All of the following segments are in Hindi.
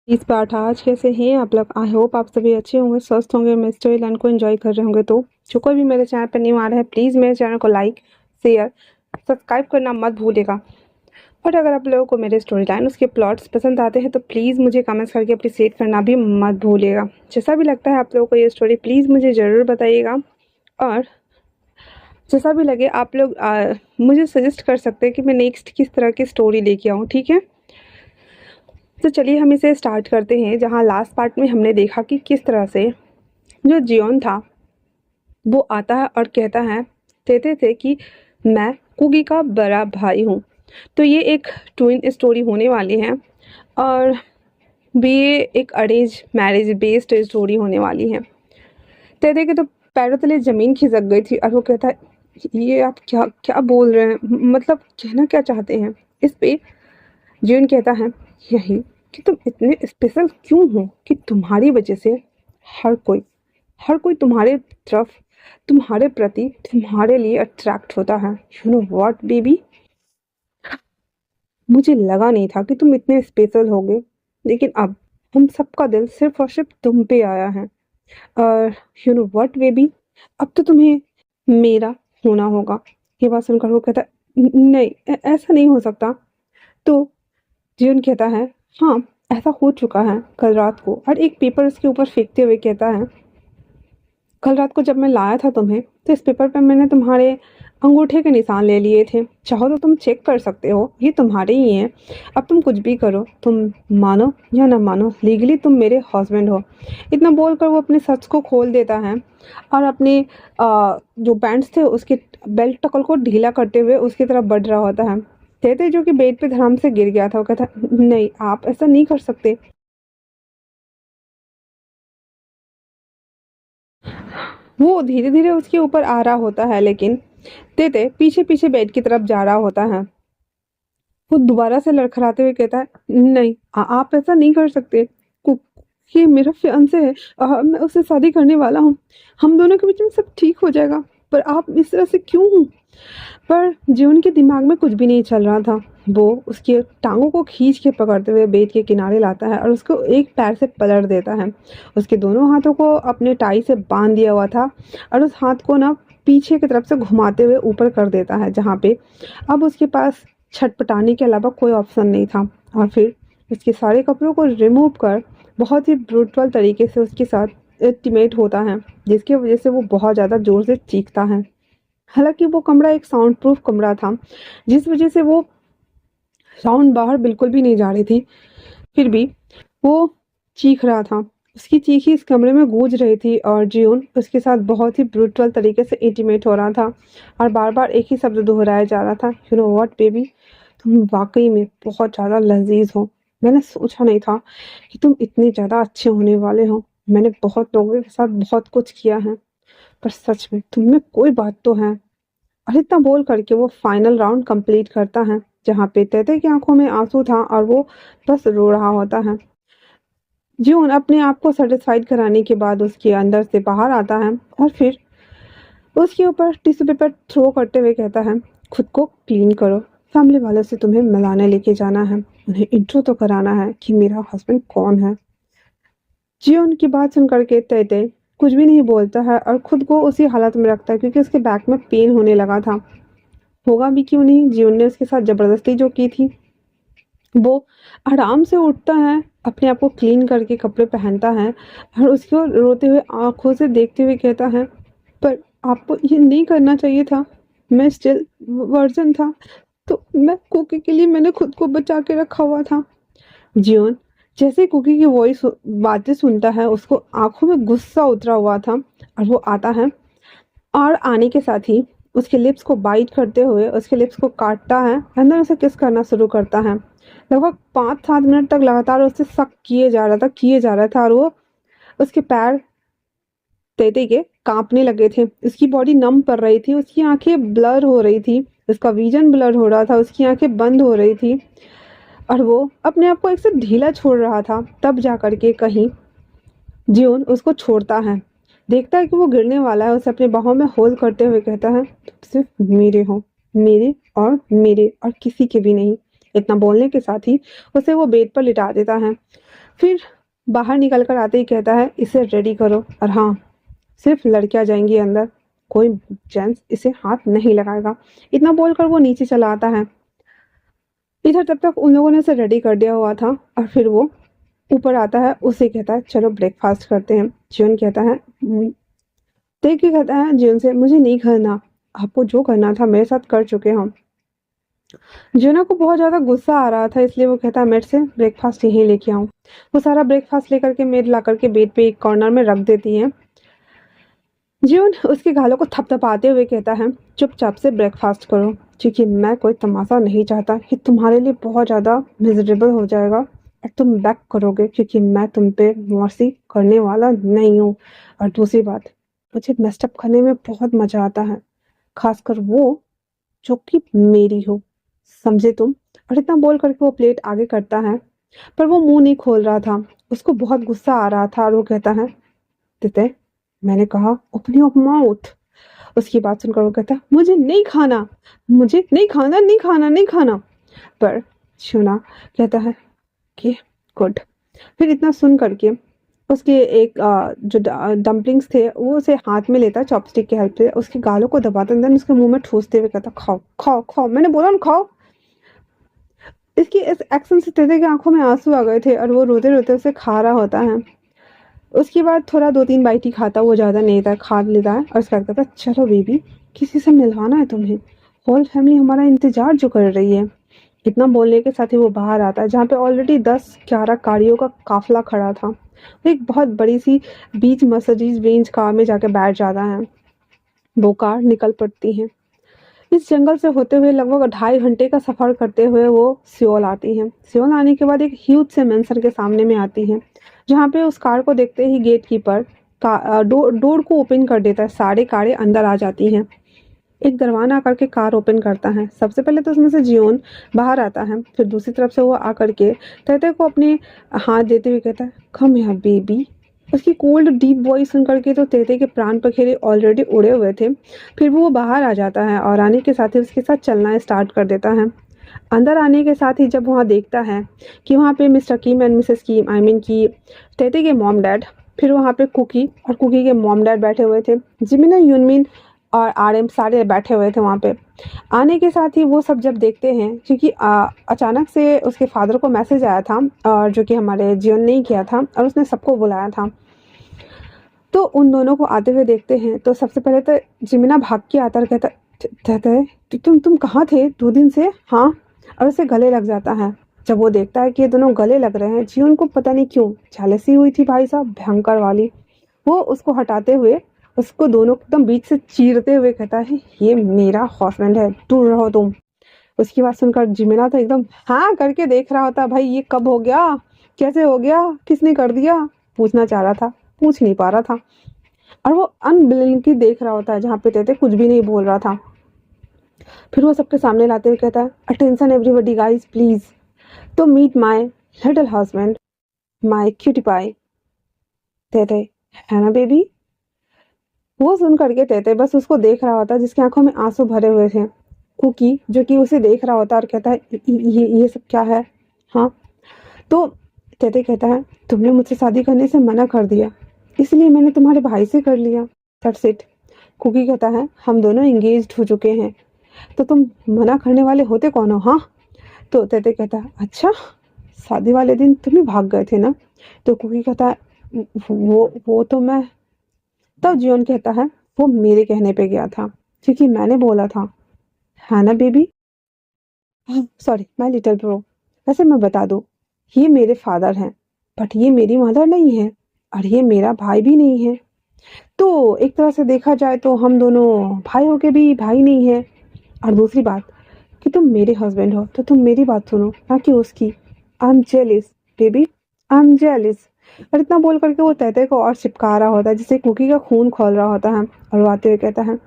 इस पार्ट आज कैसे हैं आप लोग। आई होप आप सभी अच्छे होंगे, स्वस्थ होंगे, मैं स्टोरी लाइन को एंजॉय कर रहे होंगे। तो जो कोई भी मेरे चैनल पर न्यू आ रहा है प्लीज़ मेरे चैनल को लाइक शेयर सब्सक्राइब करना मत भूलिएगा। और अगर आप लोगों को मेरे स्टोरी लाइन उसके प्लॉट्स पसंद आते हैं तो प्लीज़ मुझे कमेंट्स करके अप्रिशिएट करना भी मत भूलिएगा। जैसा भी लगता है आप लोगों को ये स्टोरी प्लीज़ मुझे ज़रूर बताइएगा। और जैसा भी लगे आप लोग मुझे सजेस्ट कर सकते हैं कि मैं नेक्स्ट किस तरह की स्टोरी लेके आऊँ, ठीक है। तो चलिए हम इसे स्टार्ट करते हैं। जहाँ लास्ट पार्ट में हमने देखा कि किस तरह से जो जियोन था वो आता है और कहते थे कि मैं कुकी का बड़ा भाई हूँ। तो ये एक ट्विन स्टोरी होने वाली है और भी ये एक अरेंज मैरिज बेस्ड स्टोरी होने वाली है। तेते के तो पैरों तले ज़मीन खिसक गई थी और वो कहता है ये आप क्या क्या बोल रहे हैं, मतलब कहना क्या चाहते हैं। इस पे जियोन कहता है यही कि तुम इतने स्पेशल क्यों हो कि तुम्हारी वजह से हर कोई तुम्हारे तरफ तुम्हारे प्रति तुम्हारे लिए अट्रैक्ट होता है। यू नो व्हाट बेबी, मुझे लगा नहीं था कि तुम इतने स्पेशल होगे, लेकिन अब हम सबका दिल सिर्फ और सिर्फ तुम पे आया है। और यू नो व्हाट बेबी, अब तो तुम्हें मेरा होना होगा। ये बात सुनकर वो कहता नहीं ऐसा नहीं हो सकता। तो जियोन कहता है हाँ ऐसा हो चुका है कल रात को, और एक पेपर उसके ऊपर फेंकते हुए कहता है कल रात को जब मैं लाया था तुम्हें तो इस पेपर पे मैंने तुम्हारे अंगूठे के निशान ले लिए थे। चाहो तो तुम चेक कर सकते हो, ये तुम्हारे ही हैं। अब तुम कुछ भी करो, तुम मानो या ना मानो लीगली तुम मेरे हस्बैंड हो। इतना बोलकर वो अपने शर्ट्स को खोल देता है और अपने जो पैंट्स थे उसके बेल्ट टकल को ढीला करते हुए उसकी तरफ बढ़ रहा होता है। तेते जो कि बेड पे धड़ाम से गिर गया था वो कहता नहीं आप ऐसा नहीं कर सकते। वो धीरे धीरे उसके ऊपर आ रहा होता है, लेकिन तेते पीछे पीछे बेड की तरफ जा रहा होता है। वो दोबारा से लड़खड़ाते हुए कहता है नहीं आप ऐसा नहीं कर सकते। कु- ये मेरा फियांसे है, मैं उससे शादी करने वाला हूँ। हम दोनों के बीच में सब ठीक हो जाएगा, पर आप इस तरह से क्यों हो। पर जीवन के दिमाग में कुछ भी नहीं चल रहा था। वो उसके टांगों को खींच के पकड़ते हुए बेड के किनारे लाता है और उसको एक पैर से पलट देता है। उसके दोनों हाथों को अपने टाई से बांध दिया हुआ था और उस हाथ को ना पीछे की तरफ से घुमाते हुए ऊपर कर देता है, जहाँ पे अब उसके पास छटपटाने के अलावा कोई ऑप्शन नहीं था। और फिर उसके सारे कपड़ों को रिमूव कर बहुत ही ब्रूटल तरीके से उसके साथ इंटीमेट होता है, जिसकी वजह से वो बहुत ज़्यादा ज़ोर से चीखता है। हालांकि वो कमरा एक साउंड प्रूफ कमरा था, जिस वजह से वो साउंड बाहर बिल्कुल भी नहीं जा रही थी। फिर भी वो चीख रहा था, उसकी चीख ही इस कमरे में गूंज रही थी और जियोन उसके साथ बहुत ही ब्रूटल तरीके से इंटीमेट हो रहा था और बार बार एक ही शब्द दोहराया जा रहा था, यू नो व्हाट बेबी, तुम वाकई में बहुत ज़्यादा लजीज हो। मैंने सोचा नहीं था कि तुम इतने ज़्यादा अच्छे होने वाले हो। मैंने बहुत लोगों के साथ बहुत कुछ किया है, पर सच में तुम में कोई बात तो है। और इतना बोल करके वो फाइनल राउंड कंप्लीट करता है, जहाँ पे तेते की आंखों में आंसू था और वो बस रो रहा होता है। जून अपने आप को सेटिस्फाइड कराने के बाद उसके अंदर से बाहर आता है और फिर उसके ऊपर टिश्यू पेपर थ्रो करते हुए कहता है खुद को क्लीन करो, फैमिली वालों से तुम्हें मिलाने लेके जाना है, उन्हें इंट्रो तो कराना है कि मेरा हस्बैंड कौन है। जियोन की बात सुन करके तेते कुछ भी नहीं बोलता है और खुद को उसी हालत में रखता है, क्योंकि उसके बैक में पेन होने लगा था। होगा भी क्यों नहीं, जीवन ने उसके साथ जबरदस्ती जो की थी। वो आराम से उठता है, अपने आप को क्लीन करके कपड़े पहनता है और उसको रोते हुए आंखों से देखते हुए कहता है पर आपको ये नहीं करना चाहिए था, मैं स्टिल वर्जन था, तो मैं कुकी के लिए मैंने खुद को बचा के रखा हुआ था। जियोन जैसे ही कुकी की वॉइस बातें सुनता है उसको आंखों में गुस्सा उतरा हुआ था और वो आता है और आने के साथ ही उसके लिप्स को बाइट करते हुए उसके लिप्स को काटता है, अंदर उसे किस करना शुरू करता है। लगभग 5-7 मिनट तक लगातार उससे शक किए जा रहा था और वो उसके पैर तेते के कांपने लगे थे, उसकी बॉडी नम पड़ रही थी, उसकी आंखें ब्लर हो रही थी, उसका विजन ब्लर हो रहा था, उसकी आंखें बंद हो रही थी और वो अपने आप को एक से ढीला छोड़ रहा था। तब जा करके कहीं जियोन उसको छोड़ता है, देखता है कि वो गिरने वाला है, उसे अपने बाहों में होल्ड करते हुए कहता है तुम सिर्फ मेरे हो, मेरे और किसी के भी नहीं। इतना बोलने के साथ ही उसे वो बेड पर लिटा देता है। फिर बाहर निकल कर आते ही कहता है इसे रेडी करो, और हाँ, सिर्फ लड़कियां जाएंगी अंदर, कोई जेंट्स इसे हाथ नहीं लगाएगा। इतना बोलकर वो नीचे चला आता है। इधर तब तक उन लोगों ने इसे रेडी कर दिया हुआ था, और फिर वो ऊपर आता है, उसे कहता है चलो ब्रेकफास्ट करते हैं। जियोन कहता है देख के कहता है जियोन से, मुझे नहीं करना, आपको जो करना था मेरे साथ कर चुके हम। जियोना को बहुत ज़्यादा गुस्सा आ रहा था, इसलिए वो कहता है मेड से ब्रेकफास्ट यहीं लेके आऊँ। वो सारा ब्रेकफास्ट लेकर के मेड ला करके बेड पे एक कॉर्नर में रख देती है। जियोन उसके गालों को थपथपाते हुए कहता है चुपचाप से ब्रेकफास्ट करो, क्योंकि मैं कोई तमाशा नहीं चाहता, ये तुम्हारे लिए बहुत ज़्यादा मिजरेबल हो जाएगा और तुम बैक करोगे, क्योंकि मैं तुम पे मर्सी करने वाला नहीं हूँ। और दूसरी बात, मुझे मेस्टअप करने में बहुत मज़ा आता है, खासकर वो जो कि मेरी हो, समझे तुम। और इतना बोल करके वो प्लेट आगे करता है, पर वो मुंह नहीं खोल रहा था, उसको बहुत गुस्सा आ रहा था, और वो कहता है तिते, मैंने कहा ओपन योर माउथ। उसकी बात सुनकर वो कहता मुझे नहीं खाना, मुझे नहीं खाना, नहीं खाना, नहीं खाना। पर शुना कहता है कि गुड। फिर इतना सुन करके उसके एक जो डम्पलिंग्स थे वो उसे हाथ में लेता, चॉपस्टिक की हेल्प से उसके गालों को दबाता, देन उसके मुंह में ठूसते हुए कहता खाओ खाओ खाओ, मैंने बोला ना खाओ। इसकी इस एक्शन से तेरे की आंखों में आंसू आ गए थे, और वो रोते रोते उसे खा रहा होता है। उसके बाद थोड़ा 2-3 बाइट ही खाता, वो ज़्यादा नहीं था, खा लेता है और उसके बाद कहता चलो बेबी, किसी से मिलवाना है तुम्हें, होल फैमिली हमारा इंतजार जो कर रही है। इतना बोलने के साथ ही वो बाहर आता है, जहाँ पे ऑलरेडी 10-11 गाड़ियों का काफिला खड़ा था। वो एक बहुत बड़ी सी बीच मर्सिडीज बेंज कार में जाके बैठ जाता है। वो कार निकल पड़ती है। इस जंगल से होते हुए लगभग 2.5 घंटे का सफर करते हुए वो सियोल आती है। सियोल आने के बाद एक ह्यूज से मेंशन के सामने में आती है, जहाँ पे उस कार को देखते ही गेट कीपर डोर को ओपन कर देता है। सारे कारें अंदर आ जाती हैं। एक दरवाना आकर के कार ओपन करता है। सबसे पहले तो उसमें से जियोन बाहर आता है, फिर दूसरी तरफ से वो आकर के तहते को अपने हाथ देते हुए कहता है कम यहाँ बेबी। उसकी कोल्ड डीप वॉइस सुन करके तो तेते के प्राण पखेरे ऑलरेडी उड़े हुए थे। फिर वो बाहर आ जाता है और आने के साथ ही उसके साथ चलना स्टार्ट कर देता है। अंदर आने के साथ ही जब वहाँ देखता है कि वहाँ पे mister Kim and Mrs Kim, I mean की तेते के मॉम डैड, फिर वहाँ पे कुकी और कुकी के मॉम डैड बैठे हुए थे, जिमिना, यूनमिन और आरएम सारे बैठे हुए थे वहाँ पे। आने के साथ ही वो सब जब देखते हैं, क्योंकि अचानक से उसके फादर को मैसेज आया था, और जो कि हमारे जियोन ने ही किया था, और उसने सबको बुलाया था। तो उन दोनों को आते हुए देखते हैं, तो सबसे पहले तो जिमिना भाग के आता और कहता है तुम कहाँ थे 2 दिन से, हाँ। और उसे गले लग जाता है। जब वो देखता है कि ये दोनों गले लग रहे हैं, जियोन को पता नहीं क्यों जेलसी हुई थी भाई साहब, भयंकर वाली। वो उसको हटाते हुए उसको दोनों एकदम बीच से चीरते हुए कहता है ये मेरा हस्बैंड है, दूर रहो तुम। उसकी बात सुनकर जिमिना तो एकदम हाँ करके देख रहा होता, भाई ये कब हो गया, कैसे हो गया, किसने कर दिया, पूछना चाह रहा था, पूछ नहीं पा रहा था। और वो अनबिलिंगली देख रहा होता है, जहाँ पे तेते कुछ भी नहीं बोल रहा था। फिर वो सबके सामने लाते हुए कहता है अटेंशन एवरीबॉडी गाइस प्लीज, तो meet my little husband, my cutie pie तेते, है ना बेबी। वो सुन करके तेते बस उसको देख रहा होता, जिसकी आंखों में आंसू भरे हुए थे। कुकी जो कि उसे देख रहा होता और कहता है ये सब क्या है, हाँ। तो तेते कहता है तुमने मुझसे शादी करने से मना कर दिया, इसलिए मैंने तुम्हारे भाई से कर लिया, दैट्स इट। कुकी कहता है हम दोनों एंगेज्ड हो चुके हैं, तो तुम मना करने वाले होते कौन हो, हाँ। तो तेते कहता है अच्छा, शादी वाले दिन तुम ही भाग गए थे ना। तो कुकी कहता है वो तो मैं। तब जियोन कहता है वो मेरे कहने पे गया था, क्योंकि मैंने बोला था, है ना baby. Sorry my little bro, वैसे मैं बता दूं, ये मेरे फादर हैं, बट ये मेरी मदर नहीं है, और ये मेरा भाई भी नहीं है। तो एक तरह से देखा जाए तो हम दोनों भाई होके भी भाई नहीं है। और दूसरी बात कि तुम मेरे हस्बैंड हो, तो तुम मेरी बात सुनो, ना कि उसकी। I am jealous baby, I am jealous. और इतना बोल करके वो तहते को और चिपका रहा होता है, जिससे कुकी का खून खोल रहा होता है। और वो आते हुए कहता है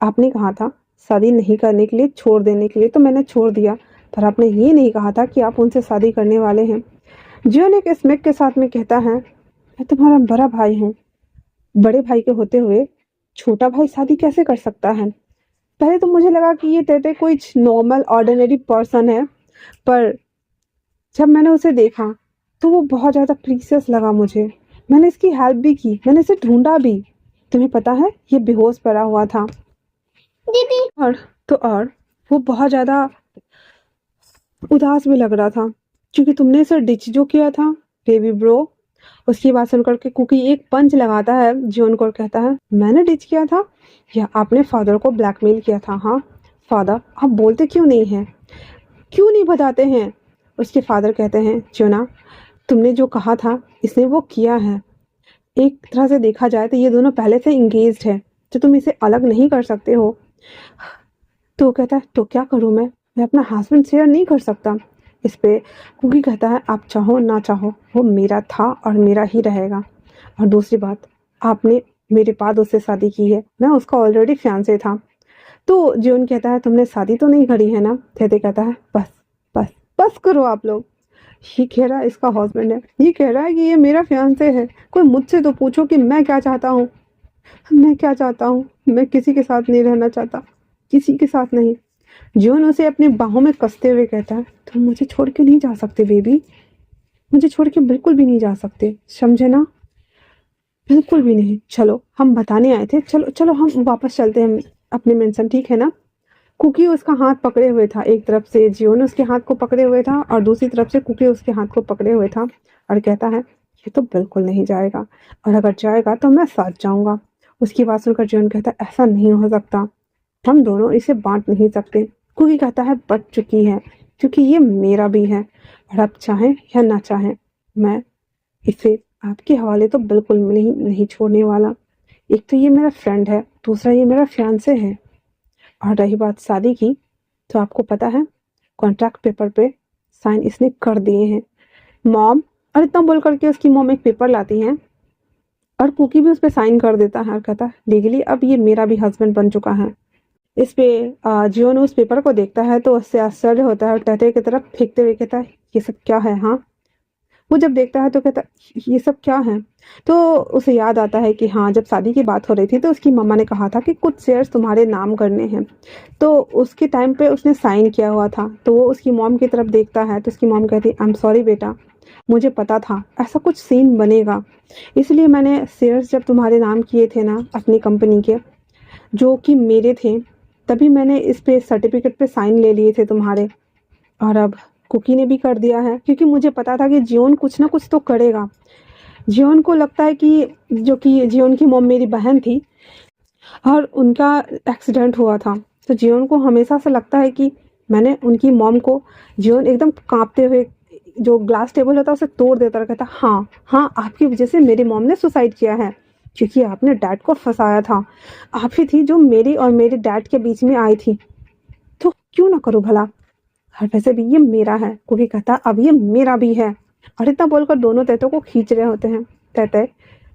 आपने कहा था शादी नहीं करने के लिए, छोड़ देने के लिए, तो मैंने छोड़ दिया, पर आपने ये नहीं कहा था कि आप उनसे शादी करने वाले हैं। जियोन एक स्मिक के साथ में कहता है मैं तुम्हारा बड़ा भाई हूँ, बड़े भाई के होते हुए छोटा भाई शादी कैसे कर सकता है। पहले तो मुझे लगा कि ये तेते कोई नॉर्मल ऑर्डिनरी पर्सन है, पर जब मैंने उसे देखा तो वो बहुत ज़्यादा प्रीसियस लगा मुझे। मैंने इसकी हेल्प भी की, मैंने इसे ढूंढा भी। तुम्हें पता है ये बेहोश पड़ा हुआ था। दीदी। और वो बहुत ज़्यादा उदास भी लग रहा था क्योंकि तुमने इसे डिच जो किया था बेबी ब्रो। उसकी बात सुनकर के कुकी एक पंच लगाता है जॉन को और कहता है, मैंने डिच किया था या आपने फादर को ब्लैकमेल किया था? हाँ फादर, आप बोलते क्यों नहीं हैं, क्यों नहीं बताते हैं? उसके फादर कहते हैं, जोना तुमने जो कहा था इसने वो किया है। एक तरह से देखा जाए तो ये दोनों पहले से इंगेज्ड है, तो तुम इसे अलग नहीं कर सकते हो। तो वो कहता है, तो क्या करूँ मैं अपना हस्बैंड शेयर नहीं कर सकता। इस पे कुकी कहता है, आप चाहो ना चाहो वो मेरा था और मेरा ही रहेगा। और दूसरी बात, आपने मेरे बाद उससे शादी की है, मैं उसका ऑलरेडी फियांसे था। तो ज्यून कहता है, तुमने शादी तो नहीं करी है ना? तेते कहता है, बस बस बस करो आप लोग। ये कह रहा है इसका हस्बैंड है, ये कह रहा है कि ये मेरा फियांसे है। कोई मुझसे तो पूछो कि मैं क्या चाहता हूँ। मैं क्या चाहता हूँ, मैं किसी के साथ नहीं रहना चाहता, किसी के साथ नहीं। जॉन उसे अपनी बाहों में कसते हुए कहता है, तुम मुझे छोड़ के नहीं जा सकते बेबी, मुझे छोड़ के बिल्कुल भी नहीं जा सकते, समझे ना? बिल्कुल भी नहीं। चलो हम बताने आए थे, चलो चलो हम वापस चलते हैं अपने मेंशन, ठीक है ना? कुकी उसका हाथ पकड़े हुए था, एक तरफ से जियोन उसके हाथ को पकड़े हुए था और दूसरी तरफ से कुकी उसके हाथ को पकड़े हुए था और कहता है, ये तो बिल्कुल नहीं जाएगा, और अगर जाएगा तो मैं साथ जाऊंगा। उसकी बात सुनकर जियोन कहता है, ऐसा नहीं हो सकता, हम दोनों इसे बांट नहीं सकते। कुकी कहता है, बट चुकी है क्योंकि ये मेरा भी है और आप चाहें या ना चाहें मैं इसे आपके हवाले तो बिल्कुल नहीं नहीं छोड़ने वाला। एक तो ये मेरा फ्रेंड है, दूसरा ये मेरा फियांसे है। और रही बात शादी की, तो आपको पता है कॉन्ट्रैक्ट पेपर पे साइन इसने कर दिए हैं मॉम। और इतना बोल करके उसकी मॉम एक पेपर लाती हैं और कुकी भी उस पर साइन कर देता है और कहता है, लीगली अब ये मेरा भी हस्बैंड बन चुका है। इस पे जियोन उस पेपर को देखता है तो उससे आश्चर्य होता है और टहते की तरफ फेंकते हुए कहता है, ये सब क्या है? हाँ, वो जब देखता है तो कहता है, ये सब क्या है? तो उसे याद आता है कि हाँ, जब शादी की बात हो रही थी तो उसकी मम्मा ने कहा था कि कुछ शेयर्स तुम्हारे नाम करने हैं, तो उसके टाइम पे उसने साइन किया हुआ था। तो वो उसकी मॉम की तरफ देखता है तो उसकी मॉम कहती, आई एम सॉरी बेटा, मुझे पता था ऐसा कुछ सीन बनेगा, इसलिए मैंने शेयर्स जब तुम्हारे नाम किए थे ना अपनी कंपनी के, जो कि मेरे थे, तभी मैंने इस पे सर्टिफिकेट पे साइन ले लिए थे तुम्हारे। और अब कुकी ने भी कर दिया है क्योंकि मुझे पता था कि जियोन कुछ ना कुछ तो करेगा। जियोन को लगता है कि जो कि जियोन की मॉम मेरी बहन थी और उनका एक्सीडेंट हुआ था, तो जियोन को हमेशा से लगता है कि मैंने उनकी मॉम को, जियोन एकदम कांपते हुए जो ग्लास टेबल होता है उसे तोड़ देता और कहता, हाँ हाँ, आपकी वजह से मेरी मॉम ने सुसाइड किया है क्योंकि आपने डैड को फंसाया था। आप ही थी जो मेरी और मेरे डैड के बीच में आई थी, तो क्यों ना करो भला। और वैसे भी ये मेरा है, कोई कहता अब ये मेरा भी है। और इतना बोलकर दोनों तैतों को खींच रहे होते हैं। तैतय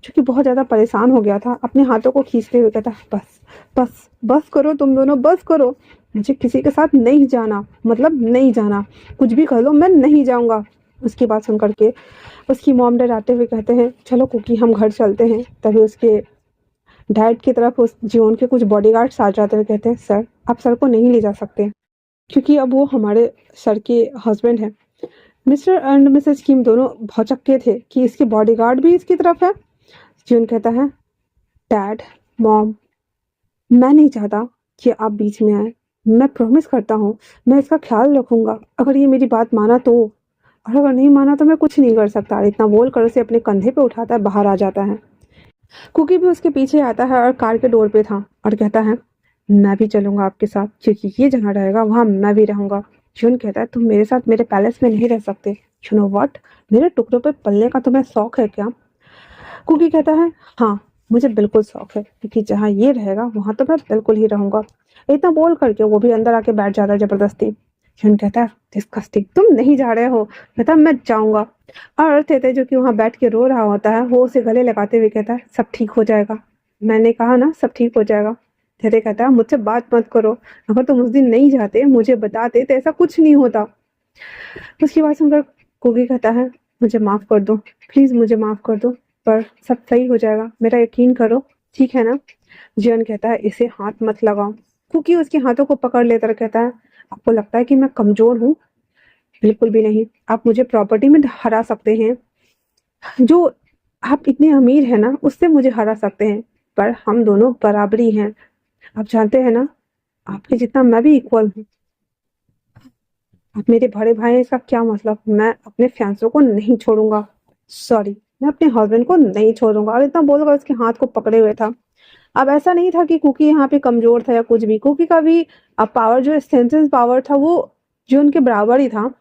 जो कि बहुत ज़्यादा परेशान हो गया था, अपने हाथों को खींचते हुए कहता, बस बस बस करो तुम दोनों, बस करो, मुझे किसी के साथ नहीं जाना, मतलब नहीं जाना, कुछ भी कर लो मैं नहीं जाऊंगा। उसकी बात सुन करके उसकी मॉम डराते हुए कहते हैं, चलो कुकी हम घर चलते हैं। तभी उसके डैड की तरफ उस जियोन के कुछ बॉडीगार्ड्स आ जाते हुए कहते हैं, सर आप सर को नहीं ले जा सकते क्योंकि अब वो हमारे सर के हस्बैंड हैं। मिस्टर एंड मिसेस किम दोनों भौचक्के थे कि इसके बॉडीगार्ड भी इसकी तरफ है। जियोन कहता है, डैड मॉम, मैं नहीं चाहता कि आप बीच में आए, मैं प्रॉमिस करता हूँ मैं इसका ख्याल रखूंगा, अगर ये मेरी बात माना तो, और अगर नहीं माना तो मैं कुछ नहीं कर सकता। इतना बोल कर उसे अपने कंधे पे उठाता है, बाहर आ जाता है। कुकी भी उसके पीछे आता है और कार के डोर पे था और कहता है, मैं भी चलूंगा आपके साथ क्योंकि ये जहाँ रहेगा वहाँ मैं भी रहूंगा। जून कहता है, तुम मेरे साथ मेरे पैलेस में नहीं रह सकते। यू नो व्हाट, मेरे टुकड़ों पे पलने का तुम्हें शौक है क्या? कुकी कहता है, हाँ मुझे बिल्कुल शौक है क्योंकि जहाँ ये रहेगा वहाँ तो मैं बिल्कुल ही रहूंगा। इतना बोल करके वो भी अंदर आके बैठ जाता है जबरदस्ती। जून कहता है, डिस्कस्टिंग, तुम नहीं जा रहे हो। कहता है, मैं जाऊंगा। और तेते जो कि वहां बैठ के रो रहा होता है वो उसे गले लगाते हुए कहता है, सब ठीक हो जाएगा, मैंने कहा ना सब ठीक हो जाएगा। तेते कहता है, मुझसे बात मत करो, अगर तुम उस दिन नहीं जाते मुझे बताते तो ऐसा कुछ नहीं होता। उसकी बात सुनकर कुकी कहता है, मुझे माफ कर दो, प्लीज मुझे माफ कर दो, पर सब सही हो जाएगा, मेरा यकीन करो, ठीक है ना? जियन कहता है, इसे हाथ मत लगाओ। कुकी उसके हाथों को पकड़ लेकर कहता है, आपको लगता है कि मैं कमजोर हूँ? बिल्कुल भी नहीं। आप मुझे प्रॉपर्टी में हरा सकते हैं, जो आप इतने अमीर हैं ना, उससे मुझे हरा सकते हैं, पर हम दोनों बराबरी हैं। आप जानते हैं ना, आपके जितना मैं भी इक्वल हूँ। आप मेरे बड़े भाई हैं, इसका क्या मतलब? मैं अपने फियांसे को नहीं छोड़ूँगा। सॉरी, मैं अपने हस्बैंड को नहीं छोड़ूँगा। और इतना बोलकर उसके हाथ को पकड़े हुए था। अब ऐसा नहीं था कि कुकी यहाँ पे कमज़ोर था या कुछ भी। कुकी का भी पावर, जो सेंसेस पावर था, वो जो उनके बराबर ही था।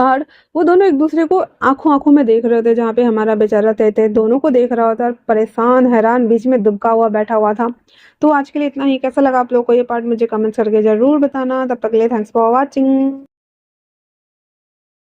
और वो दोनों एक-दूसरे को आँखों-आँखों में देख रहे थे, जहाँ पे हमारा बेचारा तेते दोनों को देख रहा होता और परेशान, हैरान, बीच में दुबका हुआ बैठा हुआ था। तो आज के लिए इतना ही। कैसा लगा आप लोगों को ये पार्ट, मुझे कमेंट्स करके ज़रूर बताना। तब तक के लिए थैंक्स फॉर वॉचिंग।